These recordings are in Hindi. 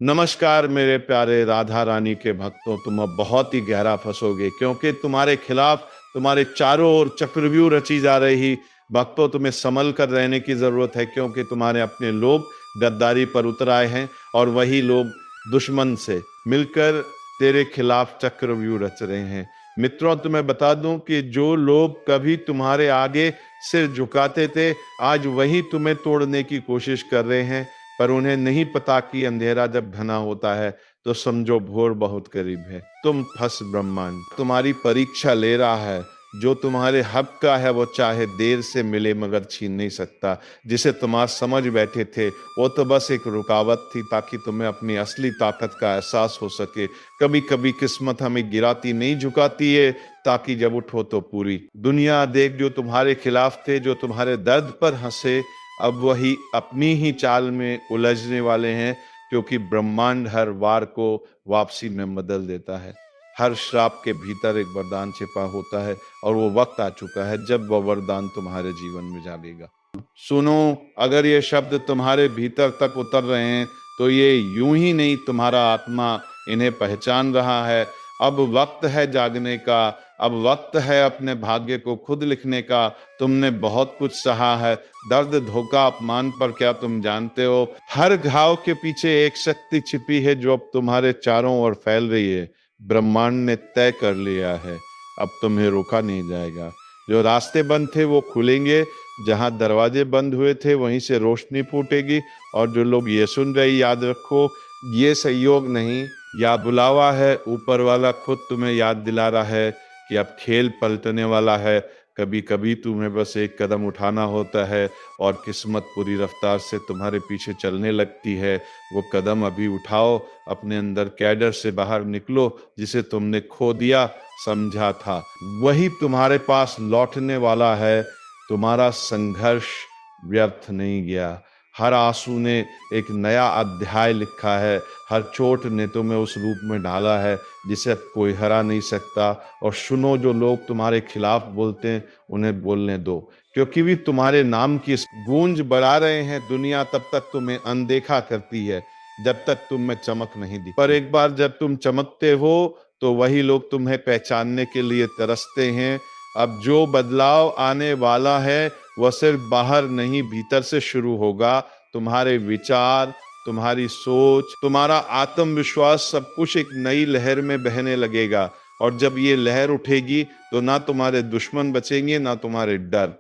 नमस्कार मेरे प्यारे राधा रानी के भक्तों, तुम अब बहुत ही गहरा फंसोगे क्योंकि तुम्हारे खिलाफ तुम्हारे चारों ओर चक्रव्यूह रची जा रही। भक्तों, तुम्हें संभल कर रहने की जरूरत है क्योंकि तुम्हारे अपने लोग गद्दारी पर उतर आए हैं और वही लोग दुश्मन से मिलकर तेरे खिलाफ चक्रव्यूह रच रहे हैं। मित्रों, तुम्हें बता दूं कि जो लोग कभी तुम्हारे आगे सिर झुकाते थे, आज वही तुम्हें तोड़ने की कोशिश कर रहे हैं। पर उन्हें नहीं पता कि अंधेरा जब घना होता है तो समझो भोर बहुत करीब है। तुम फंस ब्रह्मांड तुम्हारी परीक्षा ले रहा है। जो तुम्हारे हक का है वो चाहे देर से मिले मगर छीन नहीं सकता। जिसे तुम आज समझ बैठे थे वो तो बस एक रुकावट थी ताकि तुम्हें अपनी असली ताकत का एहसास हो सके। कभी कभी किस्मत हमें गिराती नहीं झुकाती है ताकि जब उठो तो पूरी दुनिया देख। जो तुम्हारे खिलाफ थे, जो तुम्हारे दर्द पर हंसे, अब वही अपनी ही चाल में उलझने वाले हैं क्योंकि ब्रह्मांड हर वार को वापसी में बदल देता है। हर श्राप के भीतर एक वरदान छिपा होता है और वो वक्त आ चुका है जब वह वरदान तुम्हारे जीवन में जागेगा। सुनो, अगर ये शब्द तुम्हारे भीतर तक उतर रहे हैं तो ये यूं ही नहीं, तुम्हारा आत्मा इन्हें पहचान रहा है। अब वक्त है जागने का, अब वक्त है अपने भाग्य को खुद लिखने का। तुमने बहुत कुछ सहा है, दर्द, धोखा, अपमान, पर क्या तुम जानते हो हर घाव के पीछे एक शक्ति छिपी है जो अब तुम्हारे चारों ओर फैल रही है। ब्रह्मांड ने तय कर लिया है, अब तुम्हें रोका नहीं जाएगा। जो रास्ते बंद थे वो खुलेंगे, जहां दरवाजे बंद हुए थे वहीं से रोशनी फूटेगी। और जो लोग ये सुन रहे, याद रखो, ये संयोग नहीं, या बुलावा है। ऊपर वाला खुद तुम्हें याद दिला रहा है कि अब खेल पलटने वाला है। कभी कभी तुम्हें बस एक कदम उठाना होता है और किस्मत पूरी रफ्तार से तुम्हारे पीछे चलने लगती है। वो कदम अभी उठाओ, अपने अंदर कैडर से बाहर निकलो। जिसे तुमने खो दिया समझा था वही तुम्हारे पास लौटने वाला है। तुम्हारा संघर्ष व्यर्थ नहीं गया। हर आंसू ने एक नया अध्याय लिखा है। हर चोट ने तुम्हें उस रूप में ढाला है जिसे कोई हरा नहीं सकता। और सुनो, जो लोग तुम्हारे खिलाफ बोलते हैं उन्हें बोलने दो, क्योंकि भी तुम्हारे नाम की गूंज बढ़ा रहे हैं। दुनिया तब तक तुम्हें अनदेखा करती है जब तक तुम में चमक नहीं दी, पर एक बार जब तुम चमकते हो तो वही लोग तुम्हें पहचानने के लिए तरसते हैं। अब जो बदलाव आने वाला है वह सिर्फ बाहर नहीं, भीतर से शुरू होगा। तुम्हारे विचार, तुम्हारी सोच, तुम्हारा आत्मविश्वास, सब कुछ एक नई लहर में बहने लगेगा। और जब ये लहर उठेगी तो ना तुम्हारे दुश्मन बचेंगे ना तुम्हारे डर।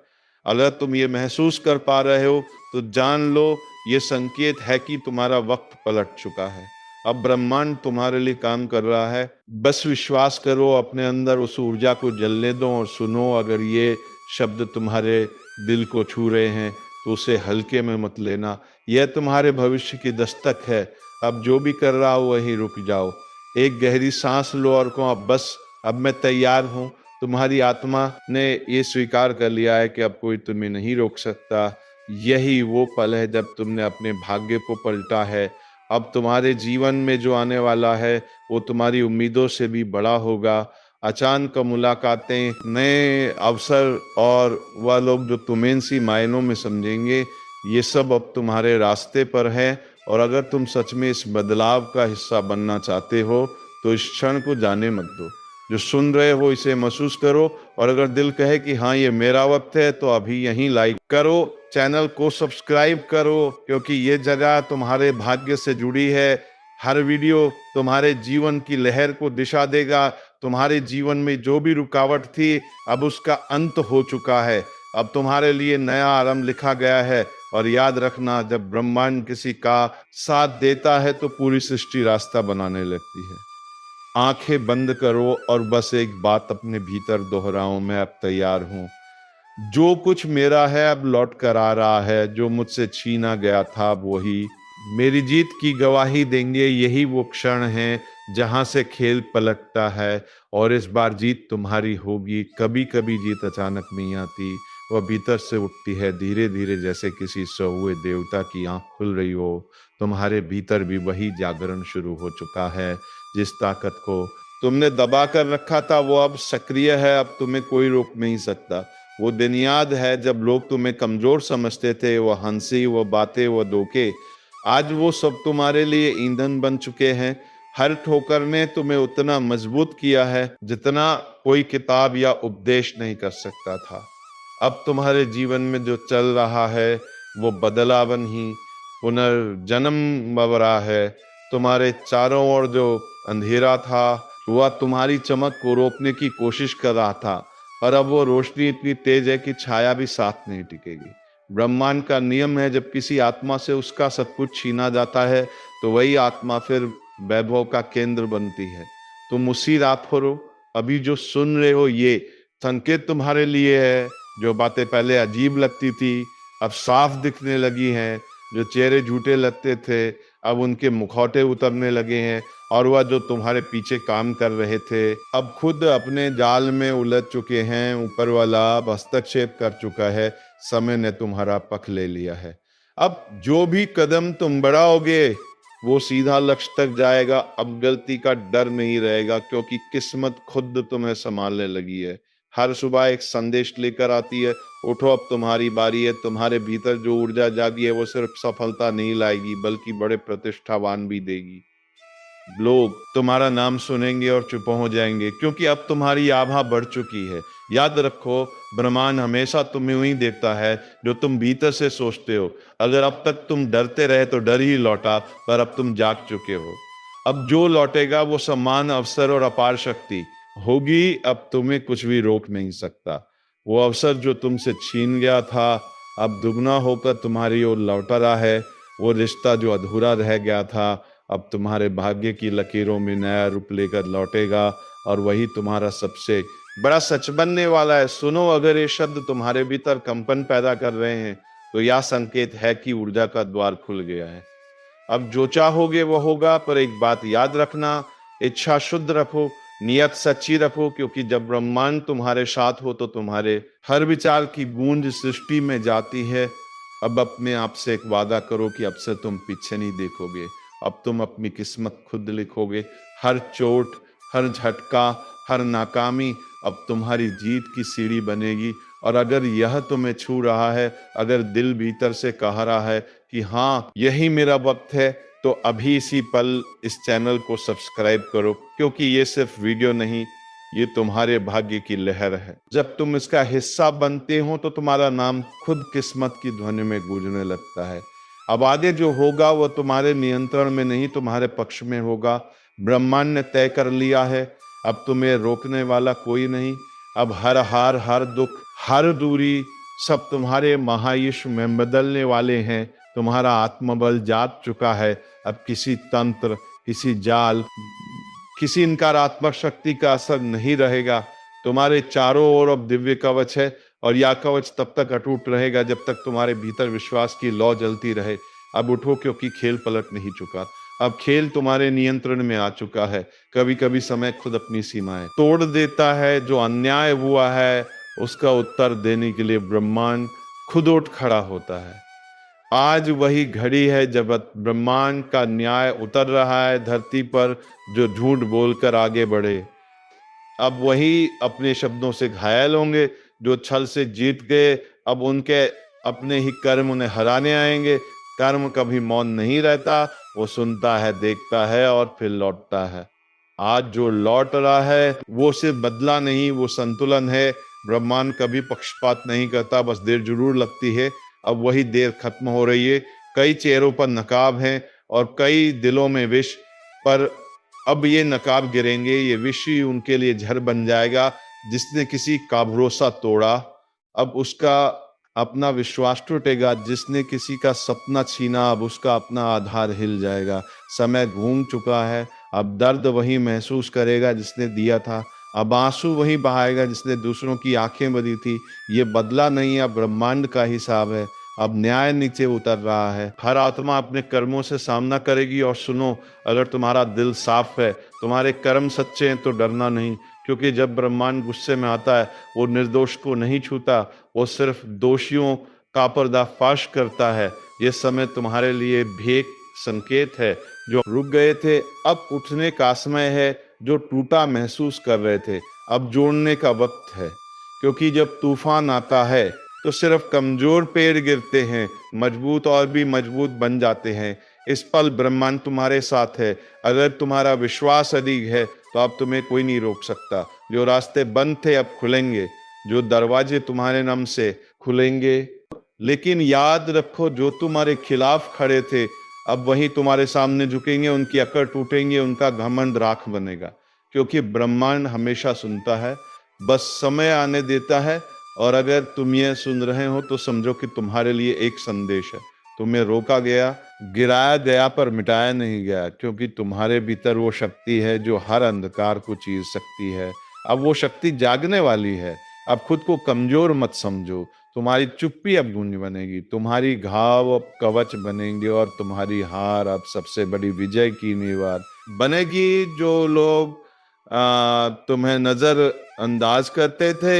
अगर तुम ये महसूस कर पा रहे हो तो जान लो ये संकेत है कि तुम्हारा वक्त पलट चुका है। अब ब्रह्मांड तुम्हारे लिए काम कर रहा है। बस विश्वास करो, अपने अंदर उस ऊर्जा को जलने दो। और सुनो, अगर ये शब्द तुम्हारे दिल को छू रहे हैं तो उसे हल्के में मत लेना। यह तुम्हारे भविष्य की दस्तक है। अब जो भी कर रहा हो वहीं रुक जाओ, एक गहरी सांस लो और कहो, अब मैं तैयार हूँ। तुम्हारी आत्मा ने ये स्वीकार कर लिया है कि अब कोई तुम्हें नहीं रोक सकता। यही वो पल है जब तुमने अपने भाग्य को पलटा है। अब तुम्हारे जीवन में जो आने वाला है वो तुम्हारी उम्मीदों से भी बड़ा होगा। अचानक मुलाकातें, नए अवसर और वह लोग जो तुम्हें सी मायनों में समझेंगे, ये सब अब तुम्हारे रास्ते पर है। और अगर तुम सच में इस बदलाव का हिस्सा बनना चाहते हो तो इस क्षण को जाने मत दो। जो सुन रहे हो इसे महसूस करो। और अगर दिल कहे कि हाँ ये मेरा वक्त है तो अभी यहीं लाइक करो, चैनल को सब्सक्राइब करो, क्योंकि ये जगह तुम्हारे भाग्य से जुड़ी है। हर वीडियो तुम्हारे जीवन की लहर को दिशा देगा। तुम्हारे जीवन में जो भी रुकावट थी अब उसका अंत हो चुका है। अब तुम्हारे लिए नया आरंभ लिखा गया है। और याद रखना, जब ब्रह्मांड किसी का साथ देता है तो पूरी सृष्टि रास्ता बनाने लगती है। आंखें बंद करो और बस एक बात अपने भीतर दोहराओ, मैं अब तैयार हूं। जो कुछ मेरा है अब लौट कर आ रहा है। जो मुझसे छीना गया था वही मेरी जीत की गवाही देंगे। यही वो क्षण है जहां से खेल पलटता है और इस बार जीत तुम्हारी होगी। कभी कभी जीत अचानक नहीं आती, वह भीतर से उठती है धीरे धीरे, जैसे किसी सोए देवता की आंख खुल रही हो। तुम्हारे भीतर भी वही जागरण शुरू हो चुका है। जिस ताकत को तुमने दबा कर रखा था वो अब सक्रिय है। अब तुम्हें कोई रोक नहीं सकता। वो दिन याद है जब लोग तुम्हें कमजोर समझते थे, वो हंसी, वो बातें, वो धोखे। आज वो सब तुम्हारे लिए ईंधन बन चुके हैं। हर ठोकर ने तुम्हें उतना मजबूत किया है जितना कोई किताब या उपदेश नहीं कर सकता था। अब तुम्हारे जीवन में जो चल रहा है वो बदलावन ही पुनर्जन्म बन रहा है। तुम्हारे चारों ओर जो अंधेरा था वह तुम्हारी चमक को रोकने की कोशिश कर रहा था, और अब वो रोशनी इतनी तेज है कि छाया भी साथ नहीं टिकेगी। ब्रह्मांड का नियम है, जब किसी आत्मा से उसका सब कुछ छीना जाता है तो वही आत्मा फिर वैभव का केंद्र बनती है। तुम उसी रात हो रो। अभी जो सुन रहे हो ये संकेत तुम्हारे लिए है। जो बातें पहले अजीब लगती थी अब साफ दिखने लगी हैं। जो चेहरे झूठे लगते थे अब उनके मुखौटे उतरने लगे हैं, और वह जो तुम्हारे पीछे काम कर रहे थे अब खुद अपने जाल में उलझ चुके हैं। ऊपर वाला अब हस्तक्षेप कर चुका है। समय ने तुम्हारा पक्ष ले लिया है। अब जो भी कदम तुम बढ़ाओगे वो सीधा लक्ष्य तक जाएगा। अब गलती का डर नहीं रहेगा, क्योंकि किस्मत खुद तुम्हें संभालने लगी है। हर सुबह एक संदेश लेकर आती है, उठो अब तुम्हारी बारी है। तुम्हारे भीतर जो ऊर्जा जागी है वो सिर्फ सफलता नहीं लाएगी बल्कि बड़े प्रतिष्ठावान भी देगी। लोग तुम्हारा नाम सुनेंगे और चुप हो जाएंगे, क्योंकि अब तुम्हारी आभा बढ़ चुकी है। याद रखो, ब्रह्मांड हमेशा तुम्हें वही देखता है जो तुम भीतर से सोचते हो। अगर अब तक तुम डरते रहे तो डर ही लौटा, पर अब तुम जाग चुके हो। अब जो लौटेगा वो सम्मान, अवसर और अपार शक्ति होगी। अब तुम्हें कुछ भी रोक नहीं सकता। वो अवसर जो तुमसे छीन गया था अब दुगना होकर तुम्हारी ओर लौट रहा है। वो रिश्ता जो अधूरा रह गया था अब तुम्हारे भाग्य की लकीरों में नया रूप लेकर लौटेगा, और वही तुम्हारा सबसे बड़ा सच बनने वाला है। सुनो, अगर ये शब्द तुम्हारे भीतर कंपन पैदा कर रहे हैं तो यह संकेत है कि ऊर्जा का द्वार खुल गया है। अब जो चाहोगे वो होगा, पर एक बात याद रखना, इच्छा शुद्ध रखो, नियत सच्ची रखो, क्योंकि जब ब्रह्मांड तुम्हारे साथ हो तो तुम्हारे हर विचार की गूंज सृष्टि में जाती है। अब अपने आप से एक वादा करो कि अब से तुम पीछे नहीं देखोगे। अब तुम अपनी किस्मत खुद लिखोगे। हर चोट, हर झटका, हर नाकामी अब तुम्हारी जीत की सीढ़ी बनेगी। और अगर यह तुम्हें छू रहा है, अगर दिल भीतर से कह रहा है कि हाँ यही मेरा वक्त है, तो अभी इसी पल इस चैनल को सब्सक्राइब करो, क्योंकि ये सिर्फ वीडियो नहीं, ये तुम्हारे भाग्य की लहर है। जब तुम इसका हिस्सा बनते हो तो तुम्हारा नाम खुद किस्मत की ध्वनि में गूंजने लगता है। अब आगे जो होगा वो तुम्हारे नियंत्रण में नहीं, तुम्हारे पक्ष में होगा। ब्रह्मांड ने तय कर लिया है, अब तुम्हें रोकने वाला कोई नहीं। अब हर हार, हर दुख, हर दूरी सब तुम्हारे महायश में बदलने वाले हैं। तुम्हारा आत्मबल जाग चुका है। अब किसी तंत्र, किसी जाल, किसी नकारात्मक शक्ति का असर नहीं रहेगा। तुम्हारे चारों ओर अब दिव्य कवच है, और यह कवच तब तक अटूट रहेगा जब तक तुम्हारे भीतर विश्वास की लौ जलती रहे। अब उठो, क्योंकि खेल पलट नहीं चुका। अब खेल तुम्हारे नियंत्रण में आ चुका है। कभी कभी समय खुद अपनी सीमाएं तोड़ देता है। जो अन्याय हुआ है उसका उत्तर देने के लिए ब्रह्मांड खुद उठ खड़ा होता है। आज वही घड़ी है जब ब्रह्मांड का न्याय उतर रहा है धरती पर। जो झूठ बोलकर आगे बढ़े अब वही अपने शब्दों से घायल होंगे। जो छल से जीत गए अब उनके अपने ही कर्म उन्हें हराने आएंगे। कर्म कभी मौन नहीं रहता, वो सुनता है, देखता है और फिर लौटता है। आज जो लौट रहा है वो सिर्फ बदला नहीं, वो संतुलन है। ब्रह्मांड कभी पक्षपात नहीं करता, बस देर जरूर लगती है। अब वही देर खत्म हो रही है। कई चेहरों पर नकाब हैं और कई दिलों में विष, पर अब ये नकाब गिरेंगे, ये विष ही उनके लिए झर बन जाएगा। जिसने किसी का भरोसा तोड़ा अब उसका अपना विश्वास टूटेगा। जिसने किसी का सपना छीना अब उसका अपना आधार हिल जाएगा। समय घूम चुका है, अब दर्द वही महसूस करेगा जिसने दिया था। अब आंसू वही बहाएगा जिसने दूसरों की आंखें बदी थी। ये बदला नहीं, अब ब्रह्मांड का हिसाब है। अब न्याय नीचे उतर रहा है। हर आत्मा अपने कर्मों से सामना करेगी। और सुनो, अगर तुम्हारा दिल साफ है, तुम्हारे कर्म सच्चे हैं, तो डरना नहीं, क्योंकि जब ब्रह्मांड गुस्से में आता है वो निर्दोष को नहीं छूता, वो सिर्फ दोषियों का पर्दाफाश करता है। ये समय तुम्हारे लिए भी एक संकेत है। जो रुक गए थे अब उठने का समय है। जो टूटा महसूस कर रहे थे अब जोड़ने का वक्त है। क्योंकि जब तूफान आता है तो सिर्फ कमजोर पेड़ गिरते हैं, मजबूत और भी मजबूत बन जाते हैं। इस पल ब्रह्मांड तुम्हारे साथ है। अगर तुम्हारा विश्वास अधिक है तो अब तुम्हें कोई नहीं रोक सकता। जो रास्ते बंद थे अब खुलेंगे, जो दरवाजे तुम्हारे नाम से खुलेंगे। लेकिन याद रखो, जो तुम्हारे खिलाफ खड़े थे अब वही तुम्हारे सामने झुकेंगे, उनकी अकड़ टूटेंगे, उनका घमंड राख बनेगा। क्योंकि ब्रह्मांड हमेशा सुनता है, बस समय आने देता है। और अगर तुम ये सुन रहे हो तो समझो कि तुम्हारे लिए एक संदेश है। तुम्हें रोका गया, गिराया गया, पर मिटाया नहीं गया, क्योंकि तुम्हारे भीतर वो शक्ति है जो हर अंधकार को चीर सकती है। अब वो शक्ति जागने वाली है। अब खुद को कमजोर मत समझो। तुम्हारी चुप्पी अब गूंज बनेगी, तुम्हारी घाव अब कवच बनेंगे, और तुम्हारी हार अब सबसे बड़ी विजय की नींव बनेगी। जो लोग तुम्हें नजर अंदाज करते थे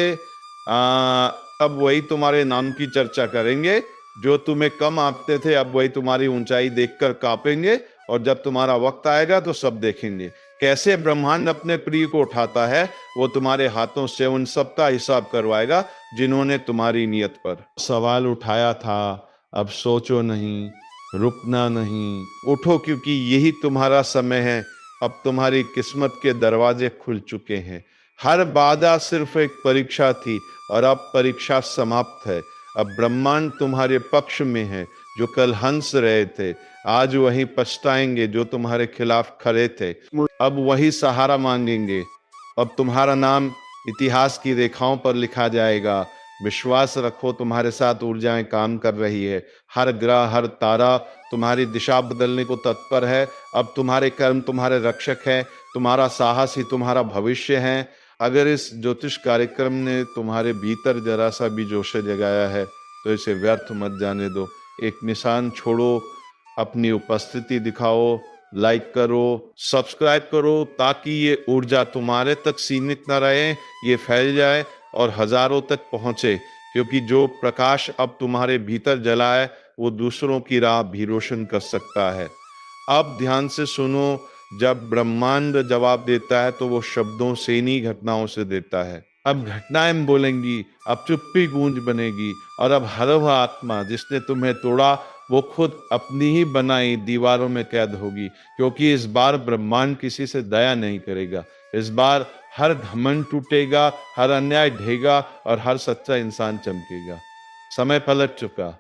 अब वही तुम्हारे नाम की चर्चा करेंगे। जो तुम्हें कम आंकते थे अब वही तुम्हारी ऊंचाई देखकर कांपेंगे। और जब तुम्हारा वक्त आएगा तो सब देखेंगे कैसे ब्रह्मांड अपने प्रिय को उठाता है। वो तुम्हारे हाथों से उन सब का हिसाब करवाएगा जिन्होंने तुम्हारी नियत पर सवाल उठाया था। अब सोचो नहीं, रुकना नहीं, उठो, क्योंकि यही तुम्हारा समय है। अब तुम्हारी किस्मत के दरवाजे खुल चुके हैं। हर बाधा सिर्फ एक परीक्षा थी और अब परीक्षा समाप्त है। अब ब्रह्मांड तुम्हारे पक्ष में है। जो कल हंस रहे थे आज वही पछताएंगे, जो तुम्हारे खिलाफ खड़े थे अब वही सहारा मांगेंगे। अब तुम्हारा नाम इतिहास की रेखाओं पर लिखा जाएगा। विश्वास रखो, तुम्हारे साथ ऊर्जाएं काम कर रही है। हर ग्रह, हर तारा तुम्हारी दिशा बदलने को तत्पर है। अब तुम्हारे कर्म तुम्हारे रक्षक हैं, तुम्हारा साहस ही तुम्हारा भविष्य है। अगर इस ज्योतिष कार्यक्रम ने तुम्हारे भीतर जरा सा भी जोश जगाया है तो इसे व्यर्थ मत जाने दो। एक निशान छोड़ो, अपनी उपस्थिति दिखाओ, लाइक करो, सब्सक्राइब करो, ताकि ये ऊर्जा तुम्हारे तक सीमित न रहे, ये फैल जाए और हजारों तक पहुंचे। क्योंकि जो प्रकाश अब तुम्हारे भीतर जला है वो दूसरों की राह भी रोशन कर सकता है। अब ध्यान से सुनो, जब ब्रह्मांड जवाब देता है तो वो शब्दों से नहीं, घटनाओं से देता है। अब घटनाएं बोलेंगी, अब चुप्पी गूंज बनेगी, और अब हर वह आत्मा जिसने तुम्हें तोड़ा वो खुद अपनी ही बनाई दीवारों में कैद होगी। क्योंकि इस बार ब्रह्मांड किसी से दया नहीं करेगा। इस बार हर घमंड टूटेगा, हर अन्याय ढहेगा और हर सच्चा इंसान चमकेगा। समय पलट चुका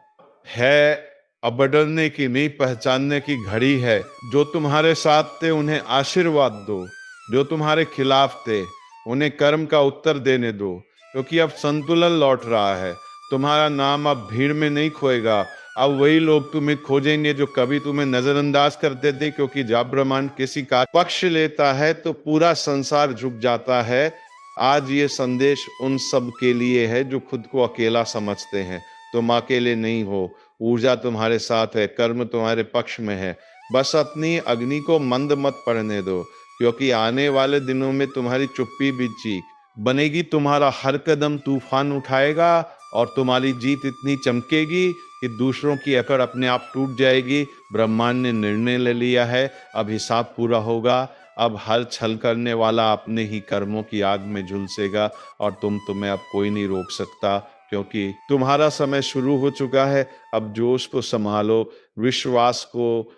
है, अब बदलने की नहीं, पहचानने की घड़ी है। जो तुम्हारे साथ थे उन्हें आशीर्वाद दो, जो तुम्हारे खिलाफ थे उन्हें कर्म का उत्तर देने दो। क्योंकि अब संतुलन लौट रहा है। तुम्हारा नाम अब भीड़ में नहीं खोएगा। अब वही लोग तुम्हें खोजेंगे जो कभी तुम्हें नजरअंदाज करते थे। क्योंकि जब ब्रह्मांड किसी का पक्ष लेता है तो पूरा संसार झुक जाता है। आज ये संदेश उन सब के लिए है जो खुद को अकेला समझते हैं। तुम अकेले नहीं हो, ऊर्जा तुम्हारे साथ है, कर्म तुम्हारे पक्ष में है। बस अपनी अग्नि को मंद मत पड़ने दो, क्योंकि आने वाले दिनों में तुम्हारी चुप्पी भी चीख बनेगी। तुम्हारा हर कदम तूफान उठाएगा और तुम्हारी जीत इतनी चमकेगी कि दूसरों की अकड़ अपने आप टूट जाएगी। ब्रह्मांड ने निर्णय ले लिया है, अब हिसाब पूरा होगा। अब हर छल करने वाला अपने ही कर्मों की आग में झुलसेगा और तुम्हें अब कोई नहीं रोक सकता। क्योंकि तुम्हारा समय शुरू हो चुका है। अब जोश को संभालो, विश्वास को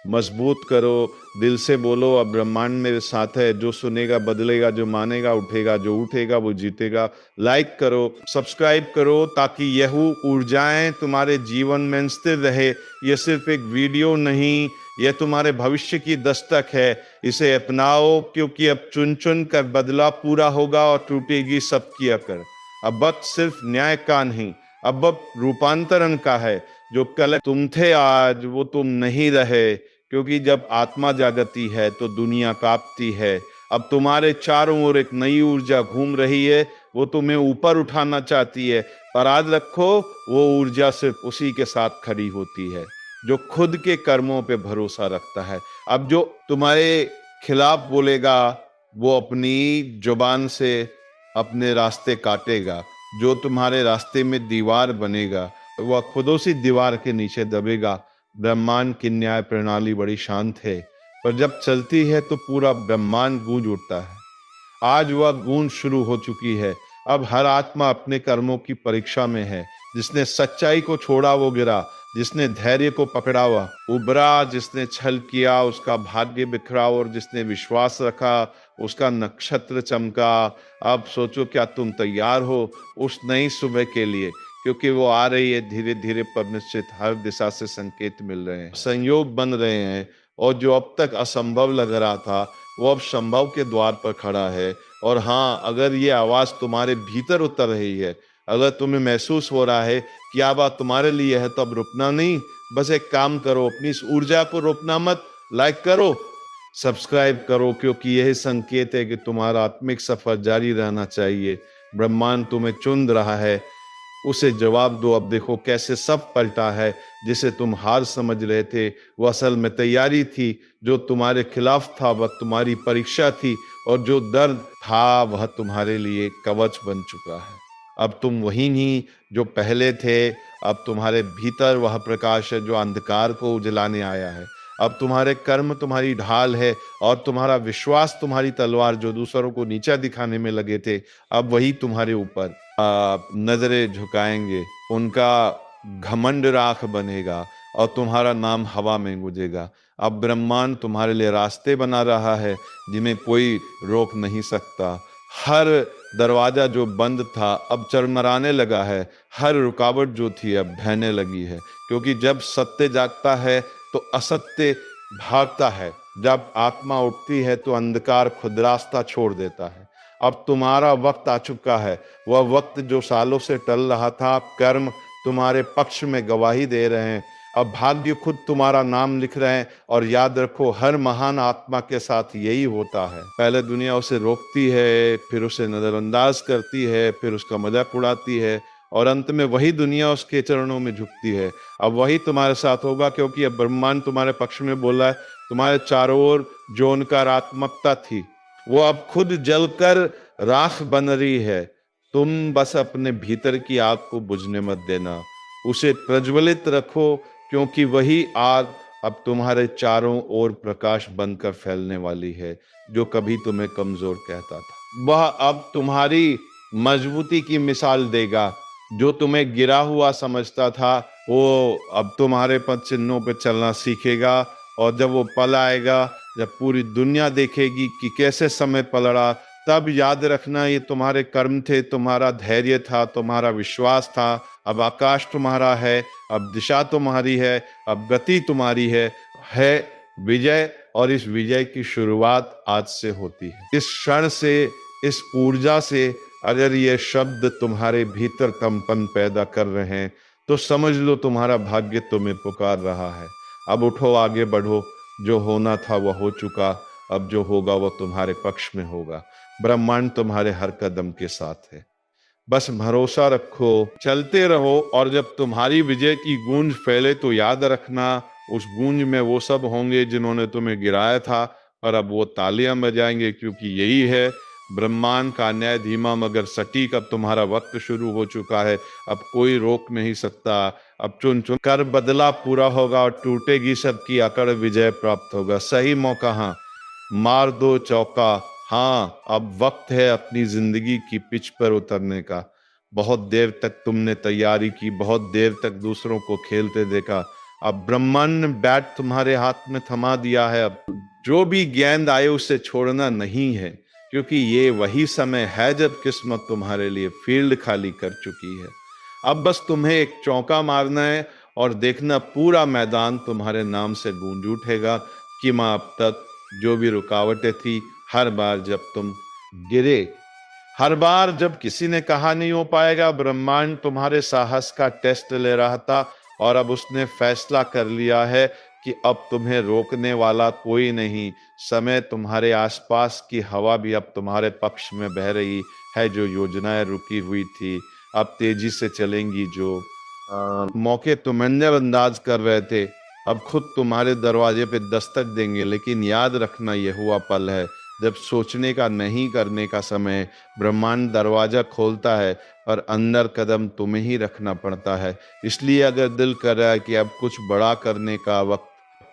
मजबूत करो, दिल से बोलो अब ब्रह्मांड मेरे साथ है। जो सुनेगा बदलेगा, जो मानेगा उठेगा, जो उठेगा वो जीतेगा। लाइक करो, सब्सक्राइब करो, ताकि यह ऊर्जाएं तुम्हारे जीवन में स्थिर रहे। ये सिर्फ एक वीडियो नहीं, यह तुम्हारे भविष्य की दस्तक है। इसे अपनाओ, क्योंकि अब चुन चुन कर बदला पूरा होगा और टूटेगी सबकी अकड़। अब वक्त सिर्फ न्याय का नहीं, अब रूपांतरण का है। जो कल तुम थे आज वो तुम नहीं रहे। क्योंकि जब आत्मा जागती है तो दुनिया कांपती है। अब तुम्हारे चारों ओर एक नई ऊर्जा घूम रही है, वो तुम्हें ऊपर उठाना चाहती है। पर याद रखो, वो ऊर्जा सिर्फ उसी के साथ खड़ी होती है जो खुद के कर्मों पे भरोसा रखता है। अब जो तुम्हारे खिलाफ बोलेगा वो अपनी जुबान से अपने रास्ते काटेगा। जो तुम्हारे रास्ते में दीवार बनेगा वह खुद उसी दीवार के नीचे दबेगा। ब्रह्मांड की न्याय प्रणाली बड़ी शांत है, पर जब चलती है तो पूरा ब्रह्मांड गूंज उठता है। आज वह गूंज शुरू हो चुकी है। अब हर आत्मा अपने कर्मों की परीक्षा में है। जिसने सच्चाई को छोड़ा वो गिरा, जिसने धैर्य को पकड़ा हुआ उबरा, जिसने छल किया उसका भाग्य बिखरा, और जिसने विश्वास रखा उसका नक्षत्र चमका। अब सोचो, क्या तुम तैयार हो उस नई सुबह के लिए? क्योंकि वो आ रही है धीरे धीरे, पर निश्चित हर दिशा से संकेत मिल रहे हैं, संयोग बन रहे हैं, और जो अब तक असंभव लग रहा था वो अब संभव के द्वार पर खड़ा है। और हाँ, अगर ये आवाज तुम्हारे भीतर उतर रही है, अगर तुम्हें महसूस हो रहा है कि यह बात तुम्हारे लिए है, तो अब रुकना नहीं, बस एक काम करो, अपनी इस ऊर्जा को रोकना मत। लाइक करो, सब्सक्राइब करो, क्योंकि यही संकेत है कि तुम्हारा आत्मिक सफर जारी रहना चाहिए। ब्रह्मांड तुम्हें चुन रहा है, उसे जवाब दो। अब देखो कैसे सब पलटा है। जिसे तुम हार समझ रहे थे वो असल में तैयारी थी, जो तुम्हारे खिलाफ था वह तुम्हारी परीक्षा थी, और जो दर्द था वह तुम्हारे लिए कवच बन चुका है। अब तुम वही नहीं जो पहले थे, अब तुम्हारे भीतर वह प्रकाश है जो अंधकार को उजलाने आया है। अब तुम्हारे कर्म तुम्हारी ढाल है, और तुम्हारा विश्वास तुम्हारी तलवार, जो दूसरों को नीचा दिखाने में लगे थे, अब वही तुम्हारे ऊपर नजरें झुकाएंगे। उनका घमंड राख बनेगा, और तुम्हारा नाम हवा में गूंजेगा। अब ब्रह्मांड तुम्हारे लिए रास्ते बना रहा है जिन्हें कोई रोक नहीं सकता। हर दरवाजा जो बंद था अब चरमराने लगा है, हर रुकावट जो थी अब बहने लगी है, क्योंकि जब सत्य जागता है तो असत्य भागता है। जब आत्मा उठती है तो अंधकार खुद रास्ता छोड़ देता है। अब तुम्हारा वक्त आ चुका है, वह वक्त जो सालों से टल रहा था। अब कर्म तुम्हारे पक्ष में गवाही दे रहे हैं, अब भाग्य खुद तुम्हारा नाम लिख रहे हैं। और याद रखो, हर महान आत्मा के साथ यही होता है। पहले दुनिया उसे रोकती है, फिर उसे नजरअंदाज करती है, फिर उसका मजाक उड़ाती है, और अंत में वही दुनिया उसके चरणों में झुकती है। अब वही तुम्हारे साथ होगा, क्योंकि अब ब्रह्मांड तुम्हारे पक्ष में बोला है। तुम्हारे चारों ओर जो नकारात्मकता थी वो अब खुद जलकर राख बन रही है। तुम बस अपने भीतर की आग को बुझने मत देना, उसे प्रज्वलित रखो, क्योंकि वही आग अब तुम्हारे चारों ओर प्रकाश बनकर फैलने वाली है। जो कभी तुम्हें कमजोर कहता था वह अब तुम्हारी मजबूती की मिसाल देगा। जो तुम्हें गिरा हुआ समझता था वो अब तुम्हारे पद चिन्हों पे चलना सीखेगा। और जब वो पल आएगा, जब पूरी दुनिया देखेगी कि कैसे समय पलड़ा, तब याद रखना ये तुम्हारे कर्म थे, तुम्हारा धैर्य था, तुम्हारा विश्वास था। अब आकाश तुम्हारा है, अब दिशा तुम्हारी है, अब गति तुम्हारी है विजय। और इस विजय की शुरुआत आज से होती है, इस क्षण से, इस ऊर्जा से। अगर ये शब्द तुम्हारे भीतर कंपन पैदा कर रहे हैं तो समझ लो तुम्हारा भाग्य तुम्हें पुकार रहा है। अब उठो, आगे बढ़ो, जो होना था वह हो चुका, अब जो होगा वह तुम्हारे पक्ष में होगा। ब्रह्मांड तुम्हारे हर कदम के साथ है, बस भरोसा रखो, चलते रहो। और जब तुम्हारी विजय की गूंज फैले तो याद रखना, उस गूंज में वो सब होंगे जिन्होंने तुम्हें गिराया था, और अब वो तालियां बजाएंगे, क्योंकि यही है ब्रह्मांड का न्याय, धीमा मगर सटीक। अब तुम्हारा वक्त शुरू हो चुका है, अब कोई रोक नहीं सकता। अब चुन चुन कर बदला पूरा होगा, और टूटेगी सबकी अकड़, विजय प्राप्त होगा। सही मौका, हाँ, मार दो चौका। हाँ, अब वक्त है अपनी जिंदगी की पिच पर उतरने का। बहुत देर तक तुमने तैयारी की, बहुत देर तक दूसरों को खेलते देखा, अब ब्रह्मांड ने बैट तुम्हारे हाथ में थमा दिया है। अब जो भी गेंद आए उसे छोड़ना नहीं है, क्योंकि ये वही समय है जब किस्मत तुम्हारे लिए फील्ड खाली कर चुकी है। अब बस तुम्हें एक चौका मारना है, और देखना पूरा मैदान तुम्हारे नाम से गूंज उठेगा। कि माँ, अब तक जो भी रुकावटें थी, हर बार जब तुम गिरे, हर बार जब किसी ने कहा नहीं हो पाएगा, ब्रह्मांड तुम्हारे साहस का टेस्ट ले रहा था। और अब उसने फैसला कर लिया है कि अब तुम्हें रोकने वाला कोई नहीं। समय तुम्हारे आसपास की हवा भी अब तुम्हारे पक्ष में बह रही है। जो योजनाएं रुकी हुई थी अब तेजी से चलेंगी। जो मौके तुम नजरअंदाज कर रहे थे अब खुद तुम्हारे दरवाजे पे दस्तक देंगे। लेकिन याद रखना, यह हुआ पल है जब सोचने का नहीं करने का समय। ब्रह्मांड दरवाजा खोलता है और अंदर कदम तुम्हें ही रखना पड़ता है। इसलिए अगर दिल कर रहा है कि अब कुछ बड़ा करने का वक्त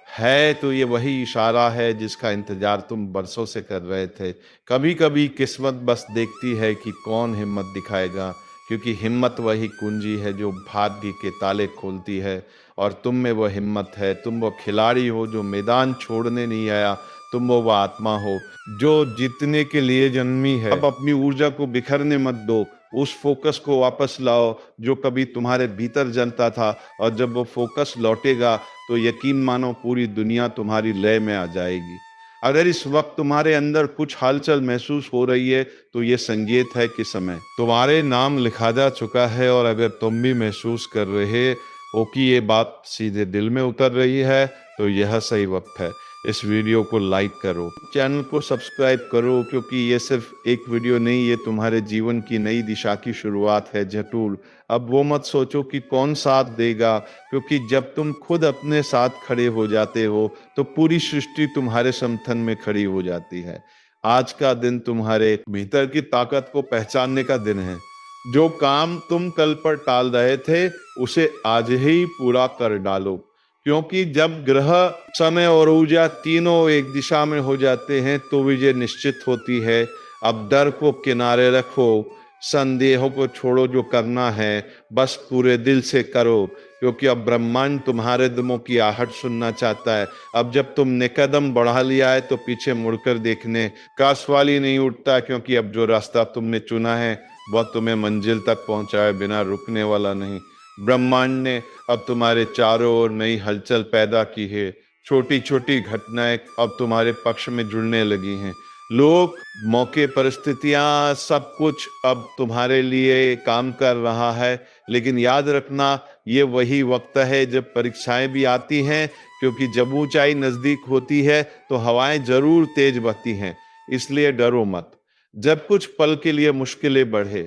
है, तो ये वही इशारा है जिसका इंतजार तुम बरसों से कर रहे थे। कभी कभी किस्मत बस देखती है कि कौन हिम्मत दिखाएगा, क्योंकि हिम्मत वही कुंजी है जो भाग्य के ताले खोलती है। और तुम में वो हिम्मत है, तुम वो खिलाड़ी हो जो मैदान छोड़ने नहीं आया, तुम वो आत्मा हो जो जीतने के लिए जन्मी है। अब अपनी ऊर्जा को बिखरने मत दो, उस फोकस को वापस लाओ जो कभी तुम्हारे भीतर जलता था, और जब वो फोकस लौटेगा तो यकीन मानो पूरी दुनिया तुम्हारी लय में आ जाएगी। अगर इस वक्त तुम्हारे अंदर कुछ हलचल महसूस हो रही है तो ये संकेत है कि समय तुम्हारे नाम लिखा जा चुका है, और अगर तुम भी महसूस कर रहे हो कि ये बात सीधे दिल में उतर रही है तो यह सही वक्त है। इस वीडियो को लाइक करो, चैनल को सब्सक्राइब करो, क्योंकि ये सिर्फ एक वीडियो नहीं, ये तुम्हारे जीवन की नई दिशा की शुरुआत है जटूल। अब वो मत सोचो कि कौन साथ देगा, क्योंकि जब तुम खुद अपने साथ खड़े हो जाते हो तो पूरी सृष्टि तुम्हारे समर्थन में खड़ी हो जाती है। आज का दिन तुम्हारे भीतर की ताकत को पहचानने का दिन है। जो काम तुम कल पर टाल रहे थे उसे आज ही पूरा कर डालो, क्योंकि जब ग्रह, समय और ऊर्जा तीनों एक दिशा में हो जाते हैं तो विजय निश्चित होती है। अब डर को किनारे रखो, संदेहों को छोड़ो, जो करना है बस पूरे दिल से करो, क्योंकि अब ब्रह्मांड तुम्हारे दमों की आहट सुनना चाहता है। अब जब तुमने कदम बढ़ा लिया है तो पीछे मुड़कर देखने का सवाल ही नहीं उठता, क्योंकि अब जो रास्ता तुमने चुना है वह तुम्हें मंजिल तक पहुंचाए बिना रुकने वाला नहीं। ब्रह्मांड ने अब तुम्हारे चारों ओर नई हलचल पैदा की है। छोटी छोटी घटनाएं अब तुम्हारे पक्ष में जुड़ने लगी हैं। लोग, मौके, परिस्थितियां, सब कुछ अब तुम्हारे लिए काम कर रहा है। लेकिन याद रखना, ये वही वक्त है जब परीक्षाएं भी आती हैं, क्योंकि जब ऊंचाई नजदीक होती है तो हवाएं जरूर तेज बहती हैं। इसलिए डरो मत। जब कुछ पल के लिए मुश्किलें बढ़े,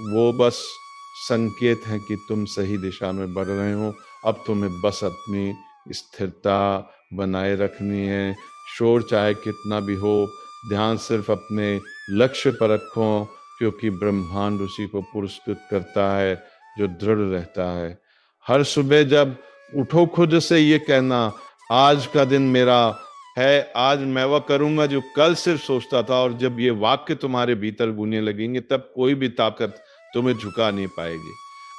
वो बस संकेत है कि तुम सही दिशा में बढ़ रहे हो। अब तुम्हें बस अपनी स्थिरता बनाए रखनी है। शोर चाहे कितना भी हो, ध्यान सिर्फ अपने लक्ष्य पर रखो, क्योंकि ब्रह्मांड उसी को पुरस्कृत करता है जो दृढ़ रहता है। हर सुबह जब उठो, खुद से ये कहना, आज का दिन मेरा है, आज मैं वह करूंगा जो कल सिर्फ सोचता था। और जब ये वाक्य तुम्हारे भीतर गूंजने लगेंगे तब कोई भी ताकत तुम्हें झुका नहीं पाएगी।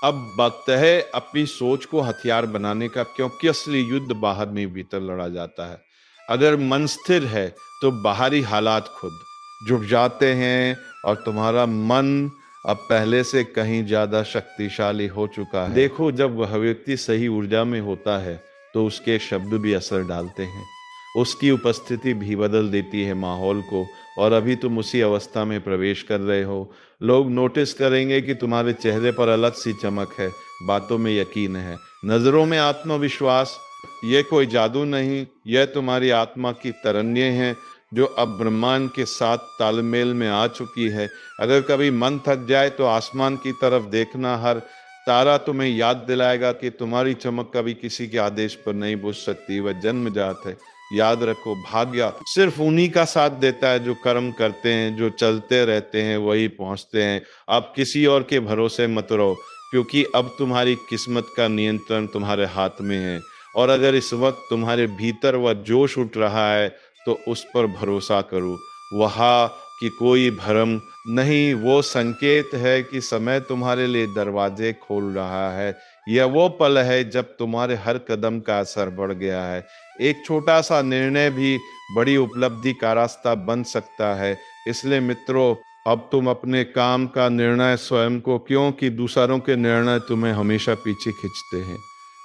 अब वक्त है अपनी सोच को हथियार बनाने का, क्योंकि असली युद्ध बाहर नहीं भीतर लड़ा जाता है। अगर मन स्थिर है तो बाहरी हालात खुद जुट जाते हैं, और तुम्हारा मन अब पहले से कहीं ज्यादा शक्तिशाली हो चुका है। देखो, जब वह व्यक्ति सही ऊर्जा में होता है तो उसके शब्द भी असर डालते हैं, उसकी उपस्थिति भी बदल देती है माहौल को। और अभी तुम उसी अवस्था में प्रवेश कर रहे हो। लोग नोटिस करेंगे कि तुम्हारे चेहरे पर अलग सी चमक है, बातों में यकीन है, नजरों में आत्मविश्वास। ये कोई जादू नहीं, यह तुम्हारी आत्मा की तरंगें हैं जो अब ब्रह्मांड के साथ तालमेल में आ चुकी है। अगर कभी मन थक जाए तो आसमान की तरफ देखना, हर तारा तुम्हें याद दिलाएगा कि तुम्हारी चमक कभी किसी के आदेश पर नहीं बुझ सकती, वह जन्मजात है। याद रखो, भाग्य सिर्फ उन्हीं का साथ देता है जो कर्म करते हैं, जो चलते रहते हैं वही पहुंचते हैं। आप किसी और के भरोसे मत रहो, क्योंकि अब तुम्हारी किस्मत का नियंत्रण तुम्हारे हाथ में है। और अगर इस वक्त तुम्हारे भीतर वह जोश उठ रहा है तो उस पर भरोसा करो। वहाँ कि कोई भ्रम नहीं, वो संकेत है कि समय तुम्हारे लिए दरवाजे खोल रहा है। यह वो पल है जब तुम्हारे हर कदम का असर बढ़ गया है। एक छोटा सा निर्णय भी बड़ी उपलब्धि का रास्ता बन सकता है। इसलिए मित्रों, अब तुम अपने काम का निर्णय स्वयं को, क्योंकि दूसरों के निर्णय तुम्हें हमेशा पीछे खींचते हैं।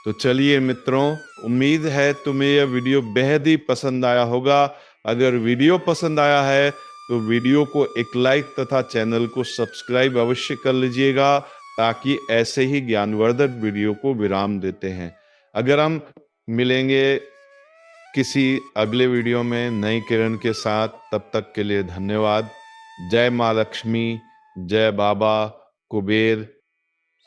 तो चलिए मित्रों, उम्मीद है तुम्हें यह वीडियो बेहद ही पसंद आया होगा। अगर वीडियो पसंद आया है तो वीडियो को एक लाइक तथा चैनल को सब्सक्राइब अवश्य कर लीजिएगा, ताकि ऐसे ही ज्ञानवर्धक वीडियो को विराम देते हैं। अगर हम मिलेंगे किसी अगले वीडियो में नई किरण के साथ, तब तक के लिए धन्यवाद। जय माँ लक्ष्मी, जय बाबा कुबेर,